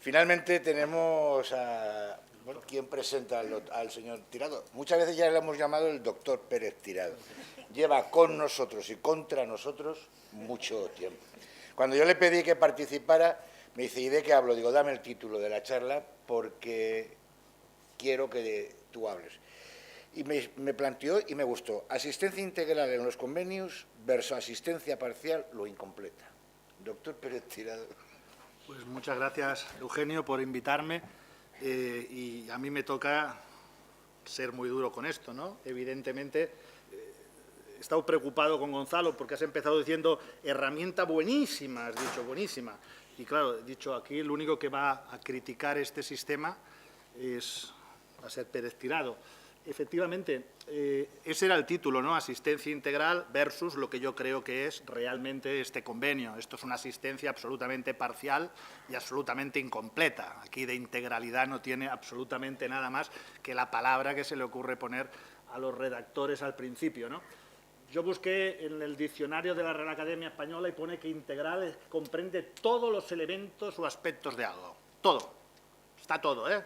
Finalmente tenemos a... Bueno, ¿quién presenta al señor Tirado? Muchas veces ya le hemos llamado el doctor Pérez Tirado. Lleva con nosotros y contra nosotros mucho tiempo. Cuando yo le pedí que participara, me dice, ¿y de qué hablo? Digo, dame el título de la charla porque quiero que tú hables. Y me planteó y me gustó. Asistencia integral en los convenios versus asistencia parcial, lo incompleta. Doctor Pérez Tirado. Pues muchas gracias, Eugenio, por invitarme. Y a mí me toca ser muy duro con esto, ¿no? Evidentemente, he estado preocupado con Gonzalo porque has empezado diciendo herramienta buenísima, has dicho, buenísima. Y claro, he dicho, aquí el único que va a criticar este sistema va a ser Pérez Tirado. Efectivamente, ese era el título, ¿no? Asistencia integral versus lo que yo creo que es realmente este convenio. Esto es una asistencia absolutamente parcial y absolutamente incompleta. Aquí de integralidad no tiene absolutamente nada más que la palabra que se le ocurre poner a los redactores al principio, ¿no? Yo busqué en el diccionario de la Real Academia Española y pone que integral comprende todos los elementos o aspectos de algo. Todo. Está todo, ¿eh?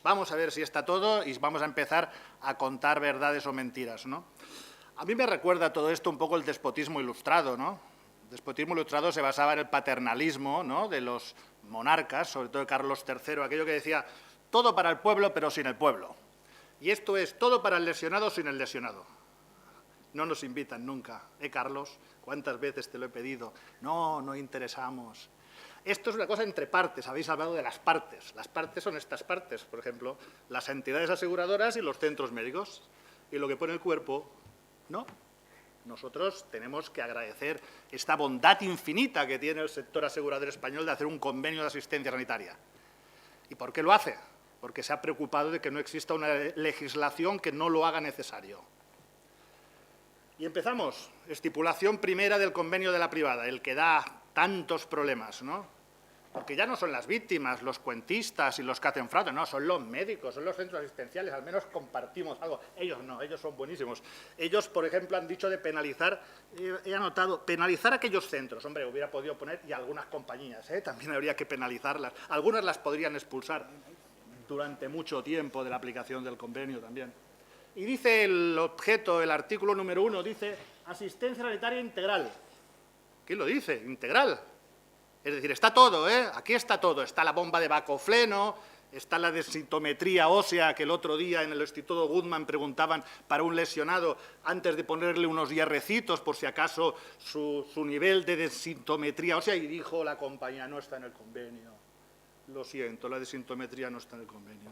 Vamos a ver si está todo y vamos a empezar a contar verdades o mentiras, ¿no? A mí me recuerda todo esto un poco el despotismo ilustrado, ¿no? El despotismo ilustrado se basaba en el paternalismo, ¿no?, de los monarcas, sobre todo de Carlos III, aquello que decía todo para el pueblo pero sin el pueblo. Y esto es todo para el lesionado sin el lesionado. No nos invitan nunca, ¿eh, Carlos? ¿Cuántas veces te lo he pedido? No, no interesamos. Esto es una cosa entre partes, habéis hablado de las partes. Las partes son estas partes, por ejemplo, las entidades aseguradoras y los centros médicos. Y lo que pone el cuerpo, ¿no? Nosotros tenemos que agradecer esta bondad infinita que tiene el sector asegurador español de hacer un convenio de asistencia sanitaria. ¿Y por qué lo hace? Porque se ha preocupado de que no exista una legislación que no lo haga necesario. Y empezamos. Estipulación primera del convenio de la privada, el que da tantos problemas, ¿no? Porque ya no son las víctimas, los cuentistas y los que hacen fraude, no, son los médicos, son los centros asistenciales, al menos compartimos algo. Ellos no, ellos son buenísimos. Ellos, por ejemplo, han dicho de penalizar, he anotado, penalizar aquellos centros. Hombre, hubiera podido poner, y algunas compañías, también habría que penalizarlas. Algunas las podrían expulsar durante mucho tiempo de la aplicación del convenio también. Y dice el objeto, el artículo número 1, dice asistencia sanitaria integral. ¿Quién lo dice? Integral. Es decir, está todo, ¿eh? Aquí está todo. Está la bomba de bacofleno, está la densitometría ósea, que el otro día en el Instituto Goodman preguntaban para un lesionado antes de ponerle unos hierrecitos por si acaso su nivel de densitometría ósea, y dijo la compañía, no está en el convenio. Lo siento, la densitometría no está en el convenio.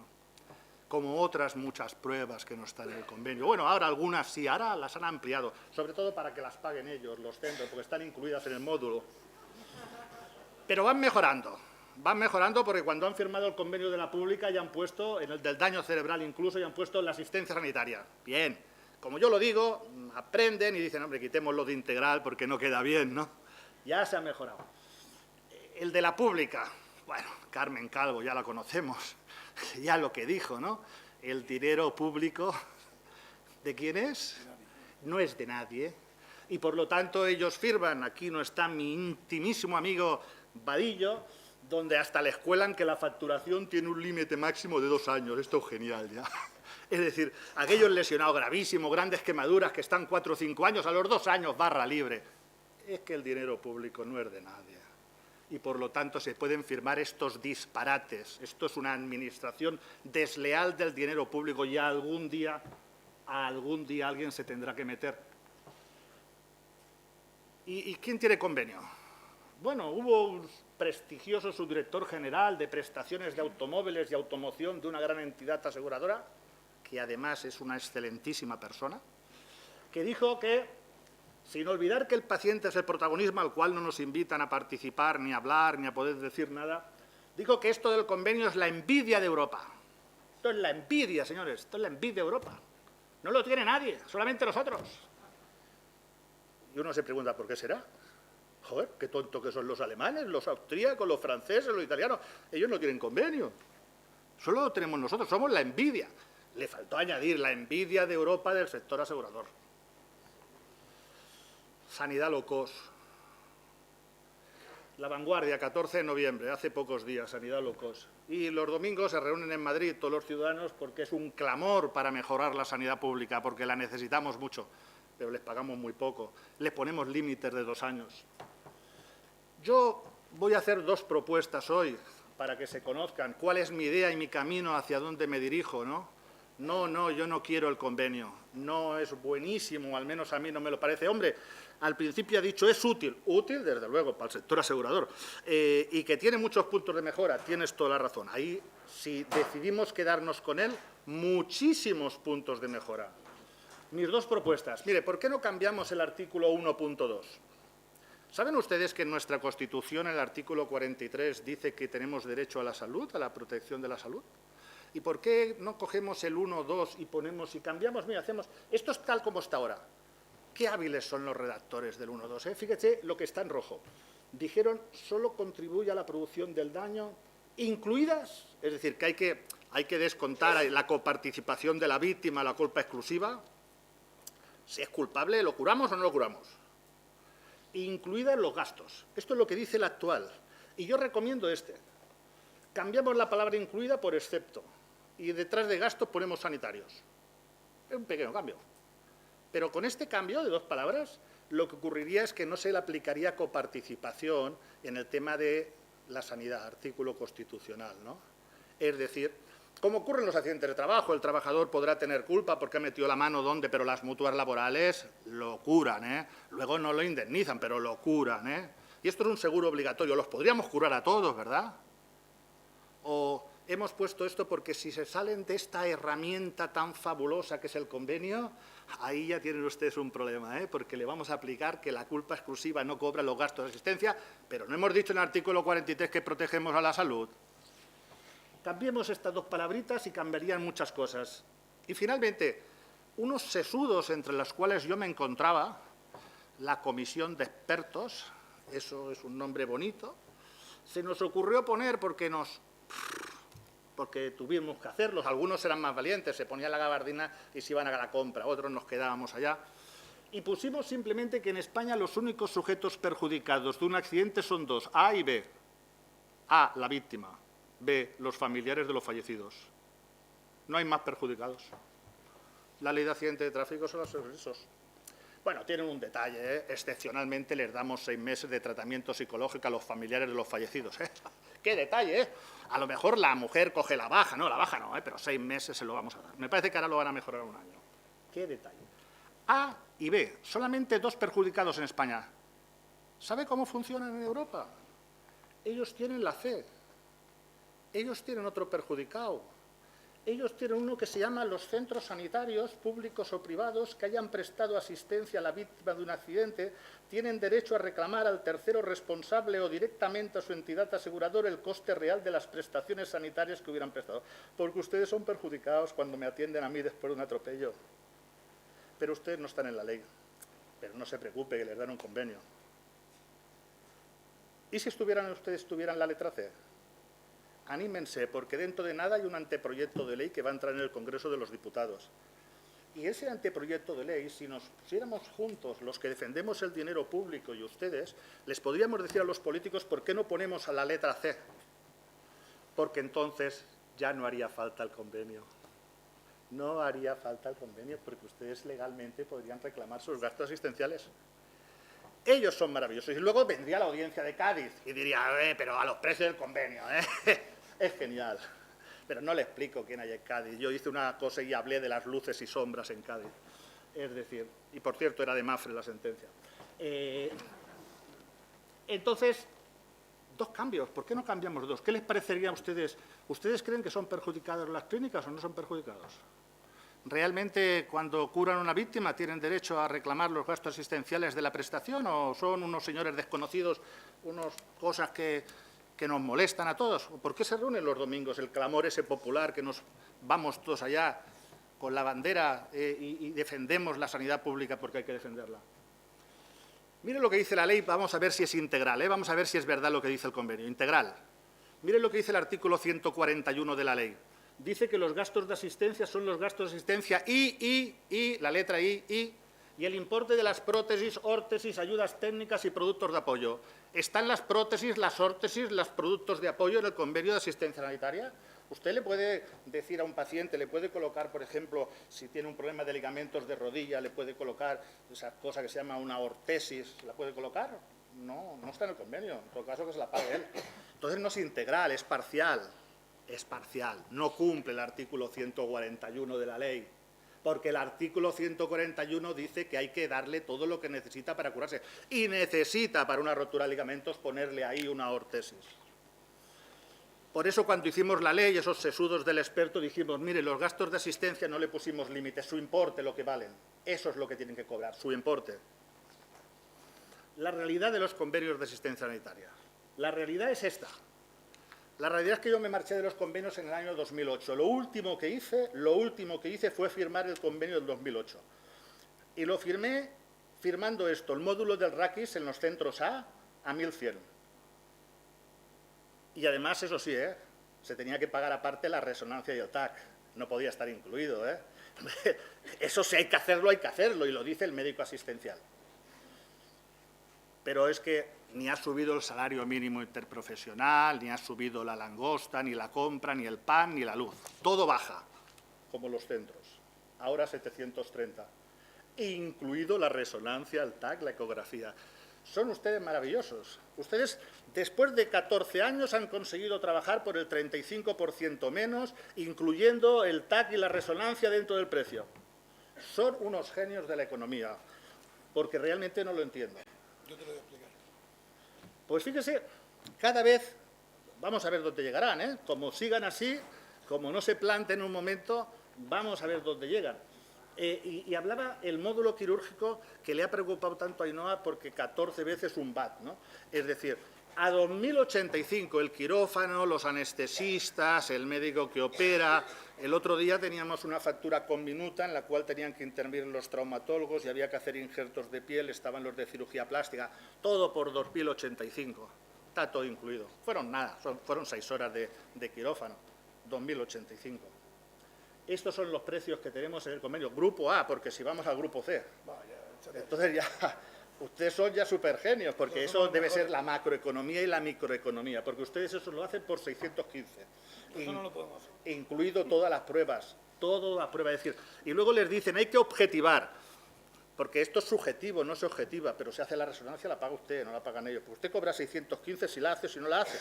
Como otras muchas pruebas que no están en el convenio. Bueno, ahora algunas sí, ahora las han ampliado, sobre todo para que las paguen ellos, los centros, porque están incluidas en el módulo. Pero van mejorando porque cuando han firmado el convenio de la pública ya han puesto, en el del daño cerebral incluso, ya han puesto la asistencia sanitaria. Bien, como yo lo digo, aprenden y dicen, hombre, quitémoslo de integral porque no queda bien, ¿no? Ya se ha mejorado. El de la pública, bueno, Carmen Calvo ya la conocemos, ya lo que dijo, ¿no? El dinero público, ¿de quién es? No es de nadie. Y por lo tanto ellos firman, aquí no está mi intimísimo amigo Vadillo, donde hasta les cuelan que la facturación tiene un límite máximo de 2 años. Esto es genial ya. Es decir, aquellos lesionados gravísimos, grandes quemaduras que están 4 o 5 años, a los 2 años barra libre. Es que el dinero público no es de nadie. Y por lo tanto se pueden firmar estos disparates. Esto es una administración desleal del dinero público y algún día alguien se tendrá que meter. ¿Y quién tiene convenio? Bueno, hubo un prestigioso subdirector general de prestaciones de automóviles y automoción de una gran entidad aseguradora, que además es una excelentísima persona, que dijo que, sin olvidar que el paciente es el protagonismo al cual no nos invitan a participar, ni a hablar, ni a poder decir nada, dijo que esto del convenio es la envidia de Europa. Esto es la envidia, señores, esto es la envidia de Europa. No lo tiene nadie, solamente nosotros. Y uno se pregunta, ¿por qué será? Joder, qué tonto que son los alemanes, los austríacos, los franceses, los italianos. Ellos no tienen convenio. Solo lo tenemos nosotros, somos la envidia. Le faltó añadir la envidia de Europa del sector asegurador. Sanidad low cost. La Vanguardia, 14 de noviembre, hace pocos días, sanidad low cost. Y los domingos se reúnen en Madrid todos los ciudadanos porque es un clamor para mejorar la sanidad pública, porque la necesitamos mucho, pero les pagamos muy poco. Les ponemos límites de 2 años. Yo voy a hacer 2 propuestas hoy para que se conozcan cuál es mi idea y mi camino hacia dónde me dirijo, ¿no? No, yo no quiero el convenio. No es buenísimo, al menos a mí no me lo parece. Hombre, al principio ha dicho es útil, desde luego, para el sector asegurador, y que tiene muchos puntos de mejora, tienes toda la razón. Ahí, si decidimos quedarnos con él, muchísimos puntos de mejora. Mis 2 propuestas. Mire, ¿por qué no cambiamos el artículo 1.2? ¿Saben ustedes que en nuestra Constitución, el artículo 43, dice que tenemos derecho a la salud, a la protección de la salud? ¿Y por qué no cogemos el 1.2 y ponemos y cambiamos? Mira, hacemos... Esto es tal como está ahora. Qué hábiles son los redactores del 1.2, ¿eh? Fíjate lo que está en rojo. Dijeron, solo contribuye a la producción del daño, incluidas, es decir, que hay que descontar la coparticipación de la víctima, la culpa exclusiva. Si es culpable, ¿lo curamos o no lo curamos? Incluidas los gastos. Esto es lo que dice el actual. Y yo recomiendo este. Cambiamos la palabra incluida por excepto. Y detrás de gastos ponemos sanitarios. Es un pequeño cambio. Pero con este cambio de 2 palabras, lo que ocurriría es que no se le aplicaría coparticipación en el tema de la sanidad, artículo constitucional, ¿no? Es decir, como ocurre en los accidentes de trabajo, el trabajador podrá tener culpa porque ha metido la mano donde, pero las mutuas laborales lo curan, ¿eh? Luego no lo indemnizan, pero lo curan, ¿eh? Y esto es un seguro obligatorio, los podríamos curar a todos, ¿verdad? O hemos puesto esto porque si se salen de esta herramienta tan fabulosa que es el convenio, ahí ya tienen ustedes un problema, ¿eh? Porque le vamos a aplicar que la culpa exclusiva no cobra los gastos de asistencia, pero no hemos dicho en el artículo 43 que protegemos a la salud. Cambiemos estas 2 palabritas y cambiarían muchas cosas. Y finalmente, unos sesudos entre los cuales yo me encontraba, la comisión de expertos, eso es un nombre bonito, se nos ocurrió poner porque tuvimos que hacerlos, algunos eran más valientes, se ponían la gabardina y se iban a la compra, otros nos quedábamos allá. Y pusimos simplemente que en España los únicos sujetos perjudicados de un accidente son 2, A y B. A, la víctima, B, los familiares de los fallecidos. No hay más perjudicados. La ley de accidente de tráfico son esos. Bueno, tienen un detalle, ¿eh? Excepcionalmente les damos 6 meses de tratamiento psicológico a los familiares de los fallecidos, ¿eh? ¡Qué detalle, eh! A lo mejor la mujer coge la baja no, ¿eh? Pero 6 meses se lo vamos a dar. Me parece que ahora lo van a mejorar 1 año. ¡Qué detalle! A y B, solamente 2 perjudicados en España. ¿Sabe cómo funcionan en Europa? Ellos tienen la C. Ellos tienen otro perjudicado. Ellos tienen uno que se llama los centros sanitarios, públicos o privados, que hayan prestado asistencia a la víctima de un accidente, tienen derecho a reclamar al tercero responsable o directamente a su entidad aseguradora el coste real de las prestaciones sanitarias que hubieran prestado. Porque ustedes son perjudicados cuando me atienden a mí después de un atropello. Pero ustedes no están en la ley. Pero no se preocupe, que les dan un convenio. ¿Y si ustedes tuvieran la letra C? Anímense, porque dentro de nada hay un anteproyecto de ley que va a entrar en el Congreso de los Diputados. Y ese anteproyecto de ley, si nos pusiéramos juntos, los que defendemos el dinero público y ustedes, les podríamos decir a los políticos por qué no ponemos a la letra C. Porque entonces ya no haría falta el convenio. No haría falta el convenio porque ustedes legalmente podrían reclamar sus gastos asistenciales. Ellos son maravillosos. Y luego vendría la audiencia de Cádiz y diría, pero a los precios del convenio, ¿eh? Es genial. Pero no le explico quién hay en Cádiz. Yo hice una cosa y hablé de las luces y sombras en Cádiz. Es decir, y por cierto, era de Mafre la sentencia. Entonces, 2 cambios. ¿Por qué no cambiamos 2? ¿Qué les parecería a ustedes? ¿Ustedes creen que son perjudicados las clínicas o no son perjudicados? ¿Realmente cuando curan a una víctima tienen derecho a reclamar los gastos asistenciales de la prestación o son unos señores desconocidos, unas cosas que nos molestan a todos? ¿Por qué se reúnen los domingos el clamor ese popular que nos vamos todos allá con la bandera y defendemos la sanidad pública porque hay que defenderla? Miren lo que dice la ley, vamos a ver si es integral, vamos a ver si es verdad lo que dice el convenio, integral. Miren lo que dice el artículo 141 de la ley. Dice que los gastos de asistencia son los gastos de asistencia y la letra y el importe de las prótesis, órtesis, ayudas técnicas y productos de apoyo. ¿Están las prótesis, las órtesis, los productos de apoyo en el convenio de asistencia sanitaria? Usted le puede decir a un paciente, le puede colocar, por ejemplo, si tiene un problema de ligamentos de rodilla, le puede colocar esa cosa que se llama una ortesis, ¿la puede colocar? No, no está en el convenio, en todo caso que se la pague él. Entonces no es integral, es parcial, no cumple el artículo 141 de la ley, porque el artículo 141 dice que hay que darle todo lo que necesita para curarse, y necesita para una rotura de ligamentos ponerle ahí una ortesis. Por eso, cuando hicimos la ley, esos sesudos del experto, dijimos, mire, los gastos de asistencia no le pusimos límites, su importe, lo que valen. Eso es lo que tienen que cobrar, su importe. La realidad de los convenios de asistencia sanitaria. La realidad es esta. La realidad es que yo me marché de los convenios en el año 2008. Lo último que hice fue firmar el convenio del 2008. Y lo firmé firmando esto, el módulo del raquis en los centros A 1.100. Y además, eso sí, se tenía que pagar aparte la resonancia y el TAC. No podía estar incluido. Eso si hay que hacerlo, y lo dice el médico asistencial. Pero es que ni ha subido el salario mínimo interprofesional, ni ha subido la langosta, ni la compra, ni el pan, ni la luz. Todo baja, como los centros. Ahora 730. Incluido la resonancia, el TAC, la ecografía. Son ustedes maravillosos. Ustedes, después de 14 años, han conseguido trabajar por el 35% menos, incluyendo el TAC y la resonancia dentro del precio. Son unos genios de la economía, porque realmente no lo entiendo. Yo te lo voy a explicar. Pues fíjese, cada vez, vamos a ver dónde llegarán, como sigan así, como no se planten en un momento, vamos a ver dónde llegan. Y hablaba el módulo quirúrgico que le ha preocupado tanto a Ainhoa porque 14 veces un VAT, ¿no? Es decir, a 2085 el quirófano, los anestesistas, el médico que opera. El otro día teníamos una factura con minuta en la cual tenían que intervenir los traumatólogos y había que hacer injertos de piel, estaban los de cirugía plástica, todo por 2085. Está todo incluido. Fueron nada, fueron 6 horas de quirófano, 2085. Estos son los precios que tenemos en el convenio. Grupo A, porque si vamos al grupo C, entonces ya, ustedes son ya supergenios, porque eso debe ser la macroeconomía y la microeconomía, porque ustedes eso lo hacen por 615. Eso no lo podemos hacer. Incluido todas las pruebas, es decir, y luego les dicen, hay que objetivar, porque esto es subjetivo, no se objetiva, pero se hace la resonancia, la paga usted, no la pagan ellos. Pues usted cobra 615 si la hace o si no la hace.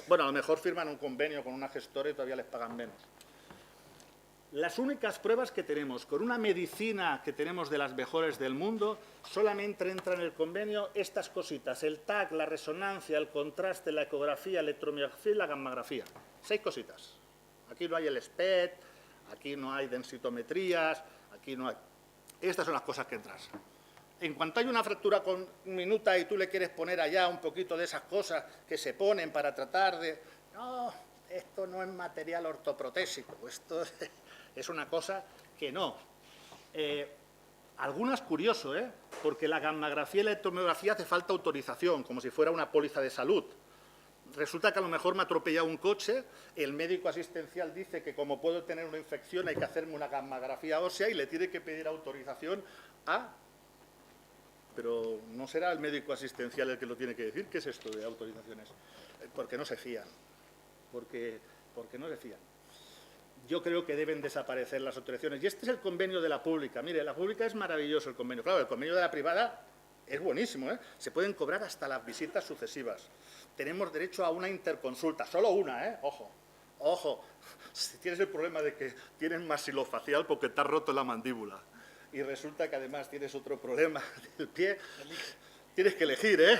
Bueno, a lo mejor firman un convenio con una gestora y todavía les pagan menos. Las únicas pruebas que tenemos, con una medicina que tenemos de las mejores del mundo, solamente entran en el convenio estas cositas, el TAC, la resonancia, el contraste, la ecografía, la electromiografía y la gammagrafía. 6 cositas. Aquí no hay el SPECT, aquí no hay densitometrías, aquí no hay... Estas son las cosas que entran. En cuanto hay una fractura con minuta y tú le quieres poner allá un poquito de esas cosas que se ponen para tratar de... No, esto no es material ortoprotésico, esto es una cosa que no. Algunas curioso, porque la gammagrafía y la electromiografía hace falta autorización, como si fuera una póliza de salud. Resulta que a lo mejor me ha atropellado un coche, el médico asistencial dice que como puedo tener una infección hay que hacerme una gammagrafía ósea y le tiene que pedir autorización a... Pero no será el médico asistencial el que lo tiene que decir. ¿Qué es esto de autorizaciones? Porque no se fían. Porque no se fían. Yo creo que deben desaparecer las autorizaciones. Y este es el convenio de la pública. Mire, la pública es maravilloso el convenio. Claro, el convenio de la privada es buenísimo, Se pueden cobrar hasta las visitas sucesivas. Tenemos derecho a una interconsulta. Solo una, Ojo. Ojo. Si tienes el problema de que tienes maxilofacial porque te has roto la mandíbula y resulta que además tienes otro problema del pie, tienes que elegir,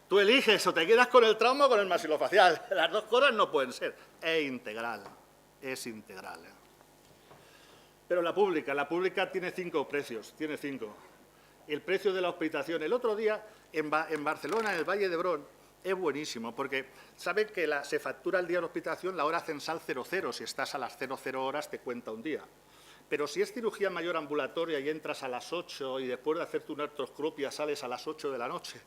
Tú eliges o te quedas con el trauma o con el maxilofacial. Las dos cosas no pueden ser. Es integral. Pero la pública tiene 5 precios, tiene 5. El precio de la hospitalización. El otro día, en Barcelona, en el Valle d'Hebron, es buenísimo, porque saben que se factura el día de la hospitalización la hora censal 00. Si estás a las 00 horas, te cuenta un día. Pero si es cirugía mayor ambulatoria y entras a las 8 y después de hacerte una artroscopia sales a las 8 de la noche,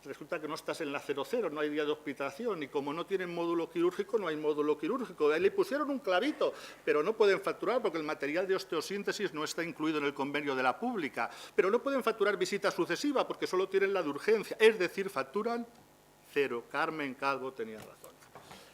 resulta que no estás en la 00, no hay día de hospitalización, y como no tienen módulo quirúrgico, no hay módulo quirúrgico. Ahí le pusieron un clavito, pero no pueden facturar porque el material de osteosíntesis no está incluido en el convenio de la pública, pero no pueden facturar visita sucesiva porque solo tienen la de urgencia, es decir, facturan cero. Carmen Calvo tenía razón.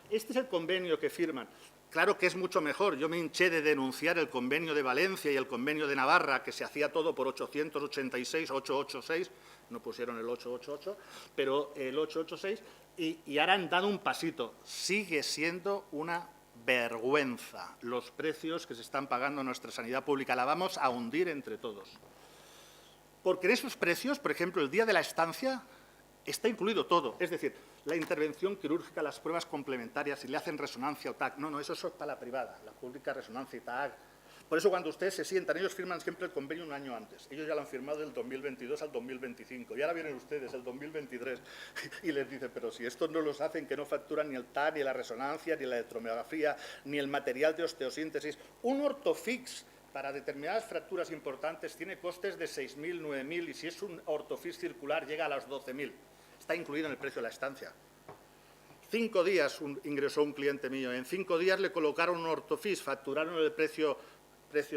Este es el convenio que firman. Claro que es mucho mejor. Yo me hinché de denunciar el convenio de Valencia y el convenio de Navarra, que se hacía todo por 886, 886, no pusieron el 888, pero el 886, y ahora han dado un pasito. Sigue siendo una vergüenza los precios que se están pagando en nuestra sanidad pública. La vamos a hundir entre todos. Porque en esos precios, por ejemplo, el día de la estancia está incluido todo. Es decir, la intervención quirúrgica, las pruebas complementarias, si le hacen resonancia o TAC. No, eso es para la privada, la pública resonancia y TAC. Por eso cuando ustedes se sientan, ellos firman siempre el convenio un año antes. Ellos ya lo han firmado del 2022 al 2025. Y ahora vienen ustedes, el 2023, y les dicen, pero si estos no los hacen, que no facturan ni el TAC, ni la resonancia, ni la electromiografía, ni el material de osteosíntesis. Un ortofix para determinadas fracturas importantes tiene costes de 6.000, 9.000, y si es un ortofix circular llega a los 12.000. Está incluido en el precio de la estancia. 5 días ingresó un cliente mío. En 5 días le colocaron un ortofix, facturaron el precio,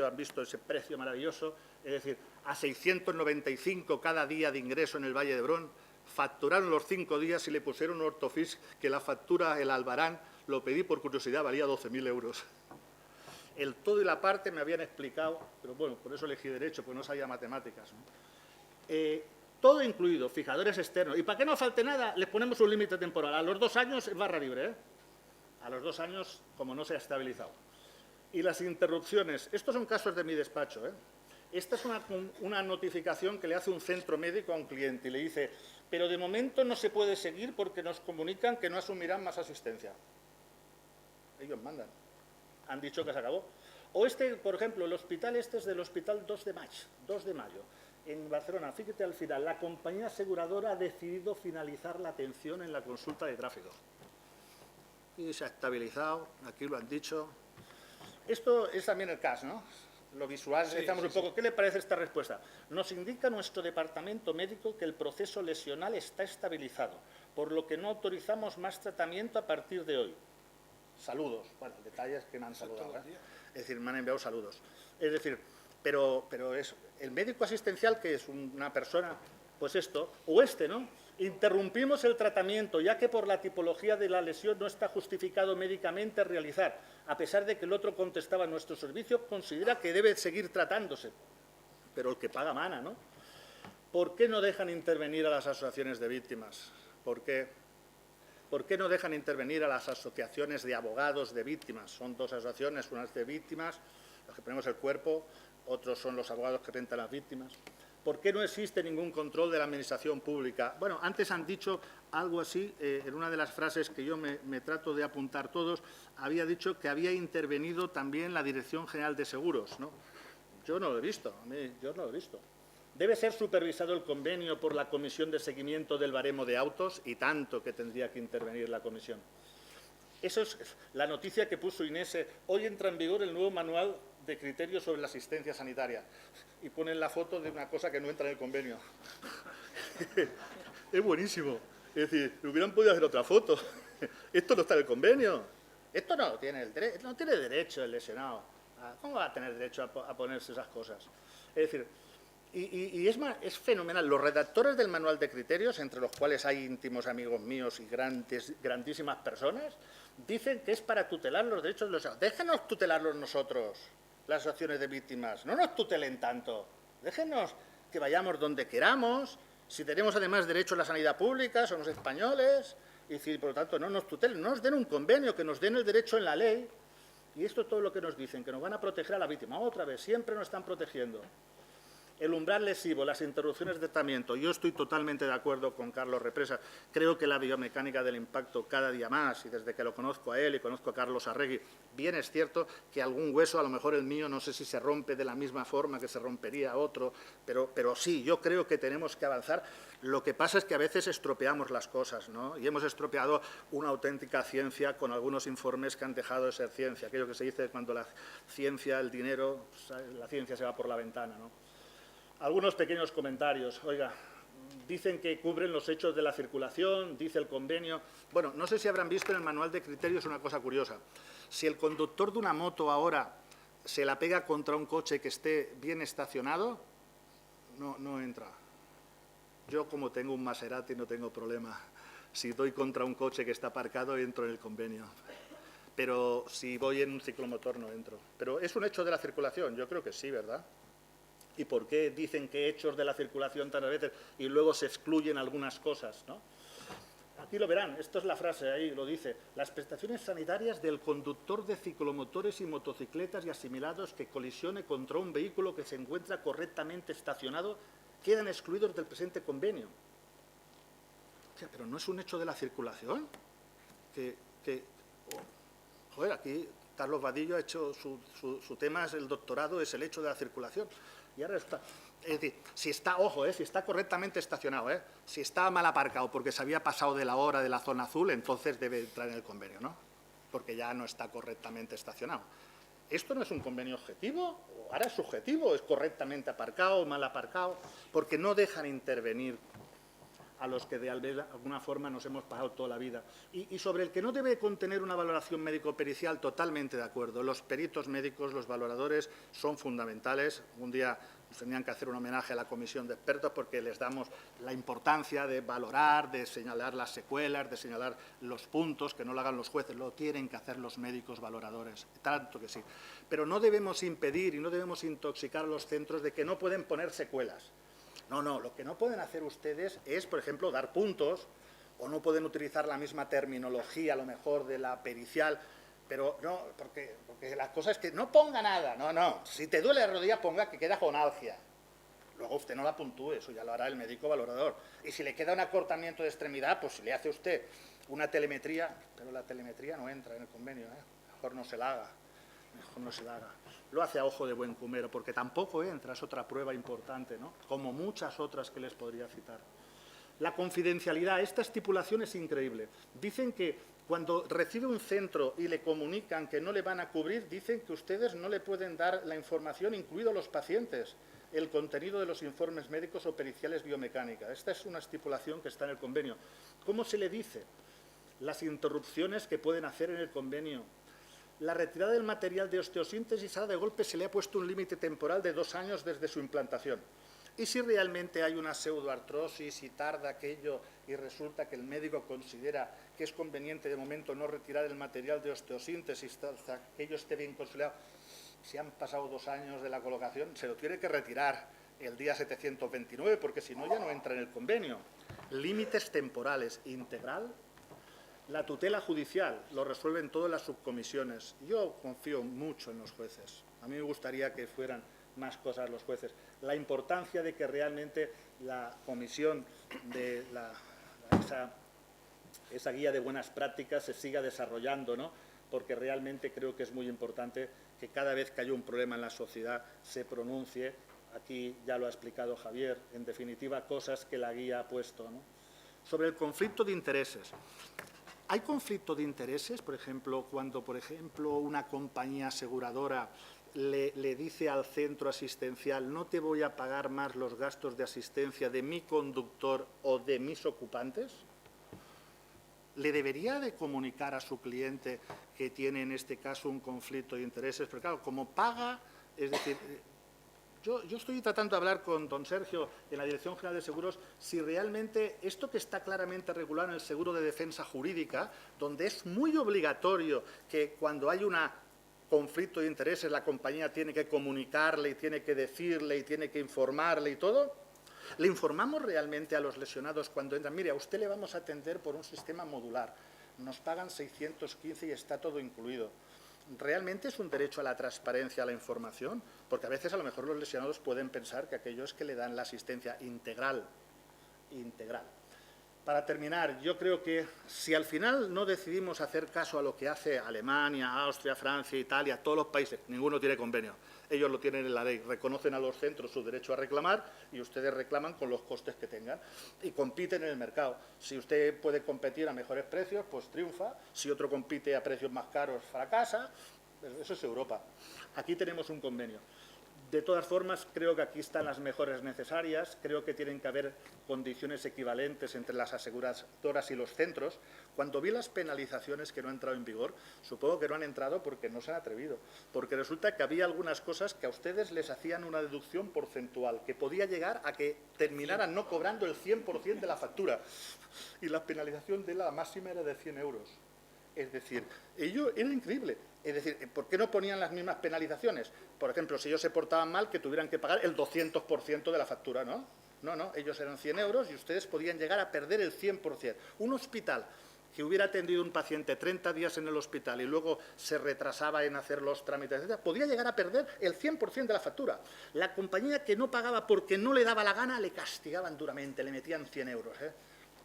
han visto ese precio maravilloso, es decir, a 695 cada día de ingreso en el Valle de Hebrón. Facturaron los 5 días y le pusieron un ortofix que la factura, el albarán, lo pedí por curiosidad, valía 12.000 euros. El todo y la parte me habían explicado, pero bueno, por eso elegí Derecho, pues no sabía matemáticas, ¿no? Todo incluido, fijadores externos. Y para que no falte nada, les ponemos un límite temporal. A los 2 años es barra libre, ¿eh? A los 2 años, como no se ha estabilizado. Y las interrupciones. Estos son casos de mi despacho, ¿eh? Esta es una notificación que le hace un centro médico a un cliente y le dice, pero de momento no se puede seguir porque nos comunican que no asumirán más asistencia. Ellos mandan. Han dicho que se acabó. O por ejemplo, el hospital este es del hospital 2 de mayo. En Barcelona, fíjate al final, la compañía aseguradora ha decidido finalizar la atención en la consulta de tráfico. Y se ha estabilizado, aquí lo han dicho. Esto es también el caso, ¿no? Lo visual, sí, un poco. ¿Qué le parece esta respuesta? Nos indica nuestro departamento médico que el proceso lesional está estabilizado, por lo que no autorizamos más tratamiento a partir de hoy. Saludos. Bueno, detalles que me han saludado, ¿eh? Es decir, me han enviado saludos. Es decir, pero es el médico asistencial, que es una persona, pues esto, o ¿no? Interrumpimos el tratamiento, ya que por la tipología de la lesión no está justificado médicamente realizar, a pesar de que el otro contestaba, nuestro servicio considera que debe seguir tratándose. Pero el que paga mana, ¿no? ¿Por qué no dejan intervenir a las asociaciones de víctimas? ¿Por qué? ¿Por qué no dejan intervenir a las asociaciones de abogados de víctimas? Son 2 asociaciones, una es de víctimas, los que ponemos el cuerpo, otros son los abogados que representan a las víctimas. ¿Por qué no existe ningún control de la administración pública? Bueno, antes han dicho algo así, en una de las frases que yo me trato de apuntar todos, había dicho que había intervenido también la Dirección General de Seguros, ¿no? Yo no lo he visto, yo no lo he visto. ¿Debe ser supervisado el convenio por la Comisión de Seguimiento del Baremo de Autos? Y tanto que tendría que intervenir la comisión. Eso es la noticia que puso Inés. Hoy entra en vigor el nuevo manual de criterios sobre la asistencia sanitaria. Y ponen la foto de una cosa que no entra en el convenio. Es buenísimo. Es decir, hubieran podido hacer otra foto. Esto no está en el convenio. Esto no tiene derecho el lesionado. ¿Cómo va a tener derecho a ponerse esas cosas? Es decir, y es fenomenal. Los redactores del manual de criterios, entre los cuales hay íntimos amigos míos y grandísimas personas, dicen que es para tutelar los derechos de los lesionados. Déjenos tutelarlos nosotros, las asociaciones de víctimas. No nos tutelen tanto. Déjenos que vayamos donde queramos. Si tenemos además derecho a la sanidad pública, somos españoles. Y si, por lo tanto, no nos tutelen, no nos den un convenio, que nos den el derecho en la ley. Y esto es todo lo que nos dicen, que nos van a proteger a la víctima. Otra vez, siempre nos están protegiendo. El umbral lesivo, las interrupciones de tratamiento. Yo estoy totalmente de acuerdo con Carlos Represa. Creo que la biomecánica del impacto cada día más, y desde que lo conozco a él y conozco a Carlos Arregui, bien es cierto que algún hueso, a lo mejor el mío, no sé si se rompe de la misma forma que se rompería otro, pero sí, yo creo que tenemos que avanzar. Lo que pasa es que a veces estropeamos las cosas, ¿no? Y hemos estropeado una auténtica ciencia con algunos informes que han dejado de ser ciencia. Aquello que se dice cuando la ciencia, el dinero, la ciencia se va por la ventana, ¿no? Algunos pequeños comentarios. Oiga, Dicen que cubren los hechos de la circulación, dice el convenio. Bueno, no sé si habrán visto en el manual de criterios una cosa curiosa. Si el conductor de una moto ahora se la pega contra un coche que esté bien estacionado, no entra. Yo, como tengo un Maserati, no tengo problema. Si doy contra un coche que está aparcado, entro en el convenio. Pero si voy en un ciclomotor, no entro. Pero es un hecho de la circulación, yo creo que sí, ¿verdad? ¿Y por qué dicen que hechos de la circulación tantas veces y luego se excluyen algunas cosas, ¿no? Aquí lo verán, esto es la frase, ahí lo dice. Las prestaciones sanitarias del conductor de ciclomotores y motocicletas y asimilados que colisione contra un vehículo que se encuentra correctamente estacionado quedan excluidos del presente convenio. O sea, pero no es un hecho de la circulación. Joder, aquí Carlos Vadillo ha hecho su tema, es el doctorado, es el hecho de la circulación. Y ahora está, es decir, si está, ojo, si está correctamente estacionado, si está mal aparcado porque se había pasado de la hora de la zona azul, entonces debe entrar en el convenio, ¿no? Porque ya no está correctamente estacionado. ¿Esto no es un convenio objetivo? Ahora es subjetivo, es correctamente aparcado, mal aparcado, porque no dejan intervenir a los que de alguna forma nos hemos pasado toda la vida. Y sobre el que no debe contener una valoración médico-pericial, totalmente de acuerdo. Los peritos médicos, los valoradores, son fundamentales. Un día tendrían que hacer un homenaje a la comisión de expertos porque les damos la importancia de valorar, de señalar las secuelas, de señalar los puntos, que no lo hagan los jueces, lo tienen que hacer los médicos valoradores, tanto que sí. Pero no debemos impedir y no debemos intoxicar a los centros de que no pueden poner secuelas. No, lo que no pueden hacer ustedes es, por ejemplo, dar puntos, o no pueden utilizar la misma terminología, a lo mejor, de la pericial, pero no, porque la cosa es que no ponga nada, no, si te duele la rodilla, ponga que queda gonalgia. Luego usted no la puntúe, eso ya lo hará el médico valorador. Y si le queda un acortamiento de extremidad, pues si le hace usted una telemetría, pero la telemetría no entra en el convenio, mejor no se la haga. Lo hace a ojo de buen cumero, porque tampoco entra, es otra prueba importante, ¿no? Como muchas otras que les podría citar. La confidencialidad, esta estipulación es increíble. Dicen que cuando recibe un centro y le comunican que no le van a cubrir, dicen que ustedes no le pueden dar la información, incluidos los pacientes, el contenido de los informes médicos o periciales biomecánicas. Esta es una estipulación que está en el convenio. ¿Cómo se le dice? Las interrupciones que pueden hacer en el convenio. La retirada del material de osteosíntesis, ahora de golpe se le ha puesto un límite temporal de 2 años desde su implantación. Y si realmente hay una pseudoartrosis y tarda aquello y resulta que el médico considera que es conveniente de momento no retirar el material de osteosíntesis hasta que aquello esté bien consolidado, si han pasado 2 años de la colocación, se lo tiene que retirar el día 729, porque si no ya no entra en el convenio. Límites temporales, integral. La tutela judicial lo resuelven todas las subcomisiones. Yo confío mucho en los jueces. A mí me gustaría que fueran más cosas los jueces. La importancia de que realmente la comisión de esa guía de buenas prácticas se siga desarrollando, ¿no? Porque realmente creo que es muy importante que cada vez que haya un problema en la sociedad se pronuncie. Aquí ya lo ha explicado Javier, en definitiva, cosas que la guía ha puesto, ¿no? Sobre el conflicto de intereses. ¿Hay conflicto de intereses, por ejemplo, cuando, una compañía aseguradora le dice al centro asistencial no te voy a pagar más los gastos de asistencia de mi conductor o de mis ocupantes? ¿Le debería de comunicar a su cliente que tiene en este caso un conflicto de intereses? Pero claro, como paga, es decir, yo estoy tratando de hablar con don Sergio en la Dirección General de Seguros si realmente esto que está claramente regulado en el seguro de defensa jurídica, donde es muy obligatorio que cuando hay un conflicto de intereses la compañía tiene que comunicarle y tiene que decirle y tiene que informarle y todo, ¿le informamos realmente a los lesionados cuando entran? Mire, a usted le vamos a atender por un sistema modular, nos pagan 615 y está todo incluido. ¿Realmente es un derecho a la transparencia, a la información? Porque a veces a lo mejor los lesionados pueden pensar que aquello es que le dan la asistencia integral. Para terminar, yo creo que si al final no decidimos hacer caso a lo que hace Alemania, Austria, Francia, Italia, todos los países, ninguno tiene convenio. Ellos lo tienen en la ley, reconocen a los centros su derecho a reclamar y ustedes reclaman con los costes que tengan y compiten en el mercado. Si usted puede competir a mejores precios, pues triunfa. Si otro compite a precios más caros, fracasa. Eso es Europa. Aquí tenemos un convenio. De todas formas, creo que aquí están las mejoras necesarias, creo que tienen que haber condiciones equivalentes entre las aseguradoras y los centros. Cuando vi las penalizaciones que no han entrado en vigor, supongo que no han entrado porque no se han atrevido, porque resulta que había algunas cosas que a ustedes les hacían una deducción porcentual, que podía llegar a que terminaran no cobrando el 100% de la factura, y la penalización de la máxima era de 100 euros. Es decir, ello era increíble. Es decir, ¿por qué no ponían las mismas penalizaciones? Por ejemplo, si ellos se portaban mal, que tuvieran que pagar el 200% de la factura, ¿no? No, ellos eran 100 euros y ustedes podían llegar a perder el 100%. Un hospital que hubiera atendido un paciente 30 días en el hospital y luego se retrasaba en hacer los trámites, etc., podía llegar a perder el 100% de la factura. La compañía que no pagaba porque no le daba la gana, le castigaban duramente, le metían 100 euros,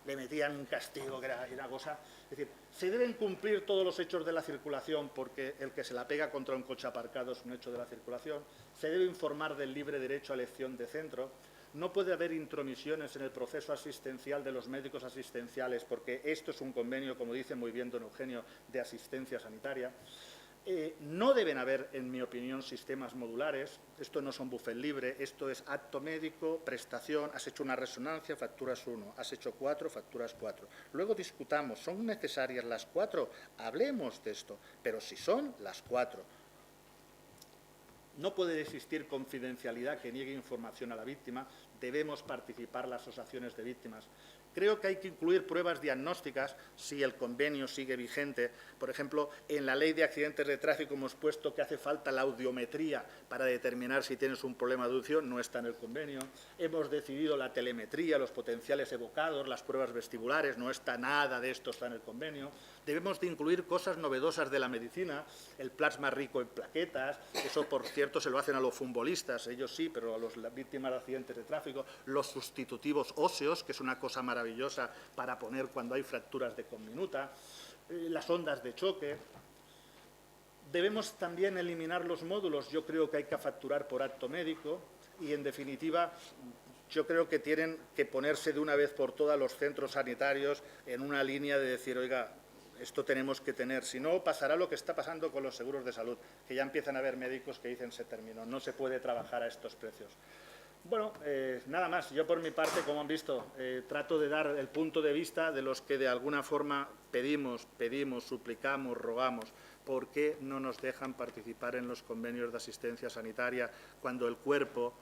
le metían un castigo que era una cosa. Es decir, se deben cumplir todos los hechos de la circulación, porque el que se la pega contra un coche aparcado es un hecho de la circulación. Se debe informar del libre derecho a elección de centro. No puede haber intromisiones en el proceso asistencial de los médicos asistenciales, porque esto es un convenio, como dice muy bien don Eugenio, de asistencia sanitaria. No deben haber, en mi opinión, sistemas modulares. Esto no son buffet libre, esto es acto médico, prestación, has hecho una resonancia, facturas 1, has hecho 4, facturas 4. Luego discutamos, ¿son necesarias las 4? Hablemos de esto, pero si son las 4. No puede existir confidencialidad que niegue información a la víctima, debemos participar las asociaciones de víctimas. Creo que hay que incluir pruebas diagnósticas si el convenio sigue vigente. Por ejemplo, en la Ley de Accidentes de Tráfico hemos puesto que hace falta la audiometría para determinar si tienes un problema de audición, no está en el convenio. Hemos decidido la telemetría, los potenciales evocados, las pruebas vestibulares, no está nada de esto, está en el convenio. Debemos de incluir cosas novedosas de la medicina, el plasma rico en plaquetas, eso por cierto se lo hacen a los futbolistas, ellos sí, pero a las víctimas de accidentes de tráfico, los sustitutivos óseos, que es una cosa maravillosa para poner cuando hay fracturas de conminuta, las ondas de choque. Debemos también eliminar los módulos, yo creo que hay que facturar por acto médico y, en definitiva, yo creo que tienen que ponerse de una vez por todas los centros sanitarios en una línea de decir, oiga, esto tenemos que tener, si no pasará lo que está pasando con los seguros de salud, que ya empiezan a haber médicos que dicen se terminó, no se puede trabajar a estos precios. Bueno, nada más. Yo por mi parte, como han visto, trato de dar el punto de vista de los que de alguna forma pedimos, suplicamos, rogamos. ¿Por qué no nos dejan participar en los convenios de asistencia sanitaria cuando el cuerpo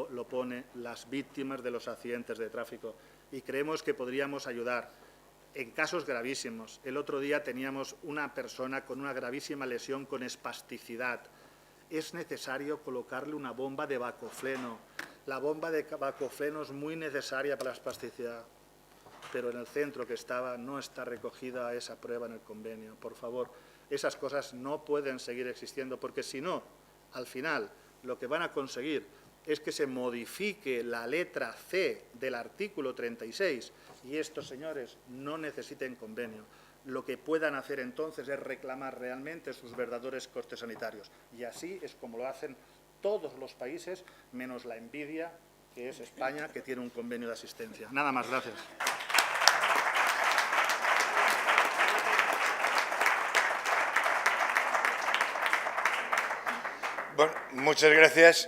lo pone las víctimas de los accidentes de tráfico? Y creemos que podríamos ayudar en casos gravísimos. El otro día teníamos una persona con una gravísima lesión con espasticidad. Es necesario colocarle una bomba de bacofreno. La bomba de bacofreno es muy necesaria para la espasticidad, pero en el centro que estaba no está recogida esa prueba en el convenio. Por favor, esas cosas no pueden seguir existiendo, porque si no, al final, lo que van a conseguir es que se modifique la letra C del artículo 36 y estos señores no necesiten convenio. Lo que puedan hacer entonces es reclamar realmente sus verdaderos costes sanitarios. Y así es como lo hacen todos los países, menos la envidia, que es España, que tiene un convenio de asistencia. Nada más, gracias. Bueno, muchas gracias.